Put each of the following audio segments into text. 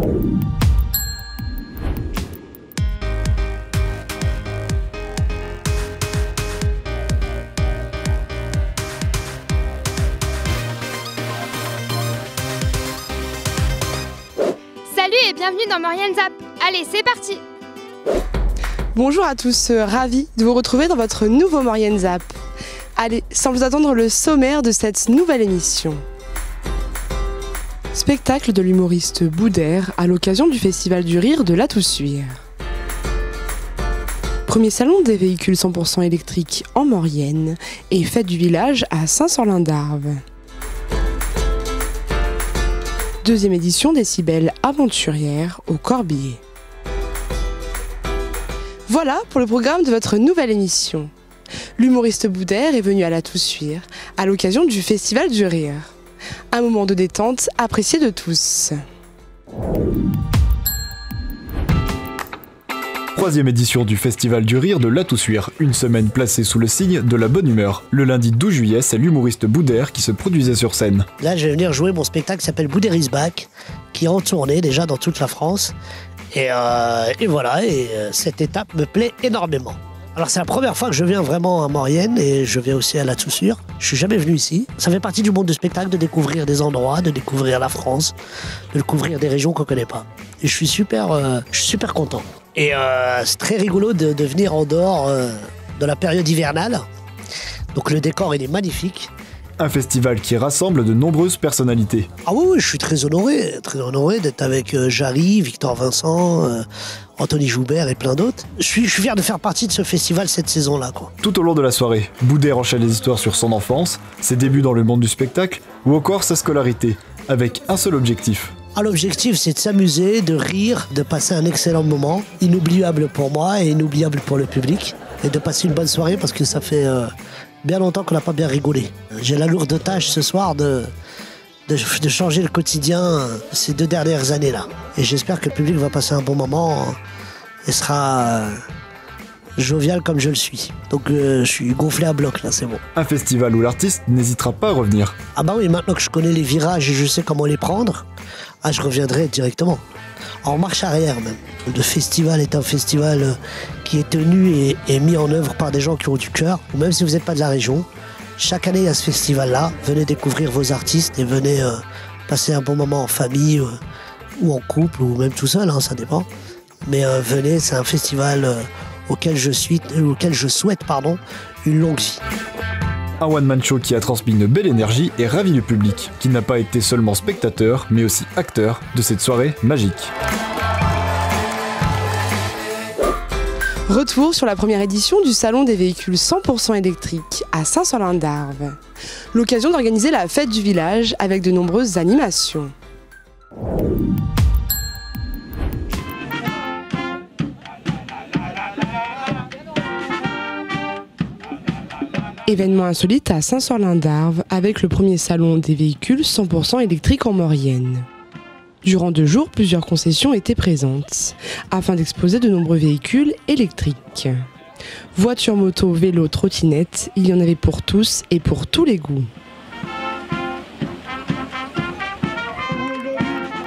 Salut et bienvenue dans Maurienne Zap. Allez, c'est parti. Bonjour à tous, ravi de vous retrouver dans votre nouveau Maurienne Zap. Allez, sans plus attendre, le sommaire de cette nouvelle émission. Spectacle de l'humoriste Boudère à l'occasion du Festival du Rire de La Toussuire. Premier salon des véhicules 100% électriques en Maurienne et fête du village à Saint-Sorlin-d'Arves. Deuxième édition des Cybèles aventurières au Corbier. Voilà pour le programme de votre nouvelle émission. L'humoriste Boudère est venu à La Toussuire à l'occasion du Festival du Rire. Un moment de détente apprécié de tous. Troisième édition du Festival du Rire de La Toussuire, une semaine placée sous le signe de la bonne humeur. Le lundi 12 juillet, c'est l'humoriste Boudère qui se produisait sur scène. Là, je vais venir jouer mon spectacle qui s'appelle Boudère is Back, qui est en tournée déjà dans toute la France. Et voilà, cette étape me plaît énormément. Alors c'est la première fois que je viens vraiment à Maurienne et je viens aussi à La Toussuire. Je suis jamais venu ici. Ça fait partie du monde du spectacle de découvrir des endroits, de découvrir la France, de découvrir des régions qu'on connaît pas. Et je suis super content. Et c'est très rigolo de venir en dehors de la période hivernale. Donc le décor il est magnifique. Un festival qui rassemble de nombreuses personnalités. Ah oui, je suis très honoré d'être avec Jarry, Victor Vincent, Anthony Joubert et plein d'autres. Je suis fier de faire partie de ce festival cette saison-là, quoi. Tout au long de la soirée, Boudère enchaîne les histoires sur son enfance, ses débuts dans le monde du spectacle ou encore sa scolarité, avec un seul objectif. Ah, l'objectif, c'est de s'amuser, de rire, de passer un excellent moment, inoubliable pour moi et inoubliable pour le public, et de passer une bonne soirée parce que ça fait bien longtemps qu'on n'a pas bien rigolé. J'ai la lourde tâche ce soir de changer le quotidien ces 2 dernières années-là. Et j'espère que le public va passer un bon moment et sera jovial comme je le suis. Donc je suis gonflé à bloc là, c'est bon. Un festival où l'artiste n'hésitera pas à revenir. Ah bah oui, maintenant que je connais les virages et je sais comment les prendre, je reviendrai directement. En marche arrière même. Le festival est un festival qui est tenu et mis en œuvre par des gens qui ont du cœur, ou même si vous n'êtes pas de la région. Chaque année, il y a ce festival-là. Venez découvrir vos artistes et venez passer un bon moment en famille ou en couple ou même tout seul, ça dépend. Mais venez, c'est un festival auquel je souhaite une longue vie. Un one-man show qui a transmis une belle énergie et ravi le public, qui n'a pas été seulement spectateur, mais aussi acteur de cette soirée magique. Retour sur la première édition du Salon des véhicules 100% électriques à Saint-Sorlin-d'Arves. L'occasion d'organiser la fête du village avec de nombreuses animations. Événement insolite à Saint-Sorlin-d'Arves avec le premier salon des véhicules 100% électriques en Maurienne. Durant 2 jours, plusieurs concessions étaient présentes afin d'exposer de nombreux véhicules électriques. Voitures, motos, vélos, trottinettes, il y en avait pour tous et pour tous les goûts.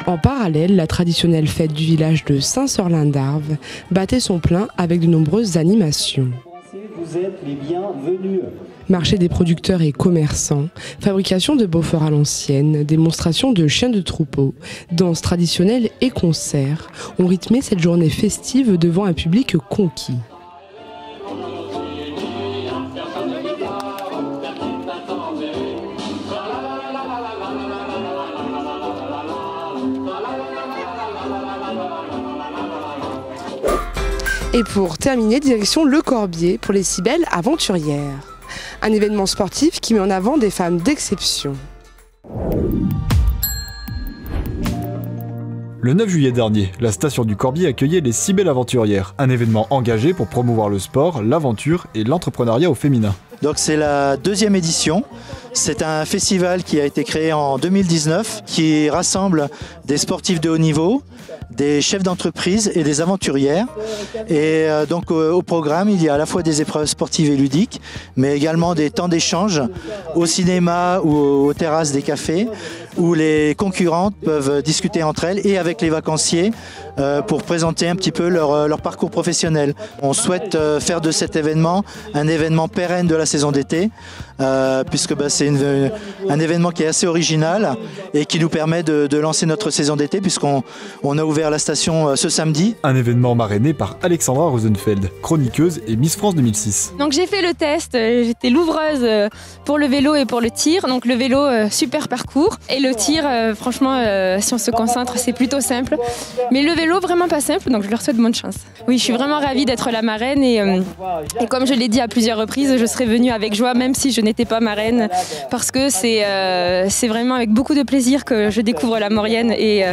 En parallèle, la traditionnelle fête du village de Saint-Sorlin-d'Arves battait son plein avec de nombreuses animations. Vous êtes les bienvenus. Marché des producteurs et commerçants, fabrication de Beaufort à l'ancienne, démonstration de chiens de troupeau, danse traditionnelle et concerts ont rythmé cette journée festive devant un public conquis. Et pour terminer, direction Le Corbier pour les Cybèles aventurières. Un événement sportif qui met en avant des femmes d'exception. Le 9 juillet dernier, la station du Corbier accueillait les Cybèles aventurières, un événement engagé pour promouvoir le sport, l'aventure et l'entrepreneuriat au féminin. Donc c'est la 2e édition. C'est un festival qui a été créé en 2019 qui rassemble des sportifs de haut niveau, des chefs d'entreprise et des aventurières. Et donc au programme, il y a à la fois des épreuves sportives et ludiques, mais également des temps d'échange au cinéma ou aux terrasses des cafés, où les concurrentes peuvent discuter entre elles et avec les vacanciers pour présenter un petit peu leur parcours professionnel. On souhaite faire de cet événement un événement pérenne de la saison d'été, puisque c'est un événement qui est assez original et qui nous permet de lancer notre saison d'été, puisqu'on a ouvert la station ce samedi. Un événement marrainé par Alexandra Rosenfeld, chroniqueuse et Miss France 2006. Donc j'ai fait le test, j'étais l'ouvreuse pour le vélo et pour le tir. Donc le vélo, super parcours. Et le tir, franchement, si on se concentre, c'est plutôt simple. Mais le vélo, vraiment pas simple, donc je leur souhaite bonne chance. Oui, je suis vraiment ravie d'être la marraine et comme je l'ai dit à plusieurs reprises, je serai venue avec joie, même si je n'étais pas marraine, parce que c'est vraiment avec beaucoup de plaisir que je découvre la Maurienne et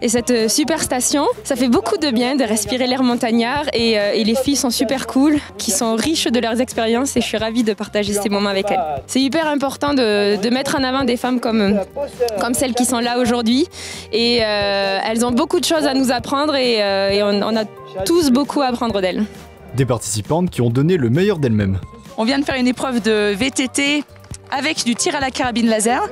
cette super station. Ça fait beaucoup de bien de respirer l'air montagnard et les filles sont super cool, qui sont riches de leurs expériences et je suis ravie de partager ces moments avec elles. C'est hyper important de mettre en avant des femmes comme celles qui sont là aujourd'hui et elles ont beaucoup de choses à nous apprendre et on a tous beaucoup à apprendre d'elles. Des participantes qui ont donné le meilleur d'elles-mêmes. On vient de faire une épreuve de VTT avec du tir à la carabine laser.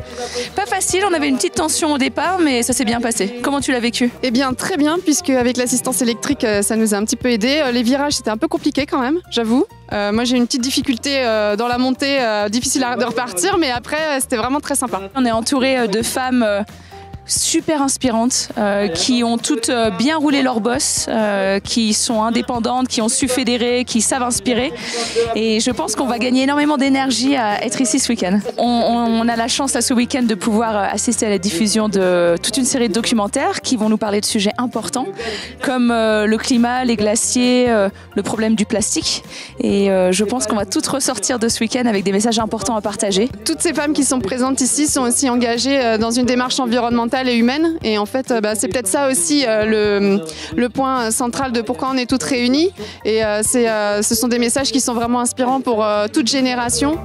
Pas facile, on avait une petite tension au départ, mais ça s'est bien passé. Comment tu l'as vécu? Eh bien, très bien, puisque avec l'assistance électrique, ça nous a un petit peu aidé. Les virages, c'était un peu compliqué quand même, j'avoue. Moi, j'ai une petite difficulté dans la montée, difficile de repartir, mais après, c'était vraiment très sympa. On est entouré de femmes super inspirantes, qui ont toutes bien roulé leur boss, qui sont indépendantes, qui ont su fédérer, qui savent inspirer. Et je pense qu'on va gagner énormément d'énergie à être ici ce week-end. On a la chance là, ce week-end de pouvoir assister à la diffusion de toute une série de documentaires qui vont nous parler de sujets importants, comme le climat, les glaciers, le problème du plastique. Et je pense qu'on va toutes ressortir de ce week-end avec des messages importants à partager. Toutes ces femmes qui sont présentes ici sont aussi engagées dans une démarche environnementale et humaine et en fait c'est peut-être ça aussi le point central de pourquoi on est toutes réunies et ce sont des messages qui sont vraiment inspirants pour toute génération.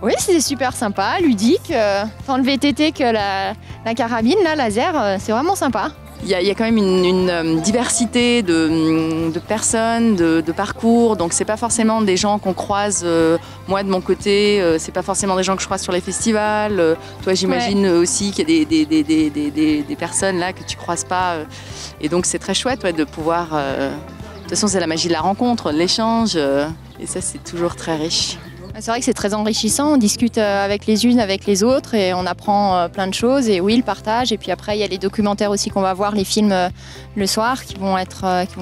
Oui, c'était super sympa, ludique, tant le VTT que la carabine, là, laser, c'est vraiment sympa. Il y a quand même une diversité de personnes, de parcours, donc c'est pas forcément des gens qu'on croise, moi de mon côté, c'est pas forcément des gens que je croise sur les festivals, toi j'imagine aussi qu'il y a des personnes là que tu croises pas, et donc c'est très chouette de pouvoir, de toute façon c'est la magie de la rencontre, de l'échange, et ça c'est toujours très riche. C'est vrai que c'est très enrichissant, on discute avec les unes, avec les autres et on apprend plein de choses et oui, le partage. Et puis après, il y a les documentaires aussi qu'on va voir, les films le soir qui vont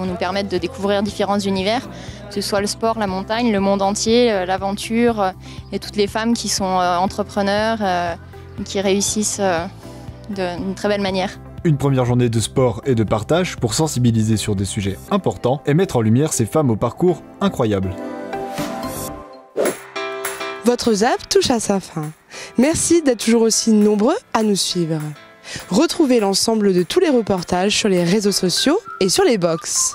nous permettre de découvrir différents univers, que ce soit le sport, la montagne, le monde entier, l'aventure et toutes les femmes qui sont entrepreneurs, qui réussissent d'une très belle manière. Une première journée de sport et de partage pour sensibiliser sur des sujets importants et mettre en lumière ces femmes au parcours incroyable. Votre ZAP touche à sa fin. Merci d'être toujours aussi nombreux à nous suivre. Retrouvez l'ensemble de tous les reportages sur les réseaux sociaux et sur les box.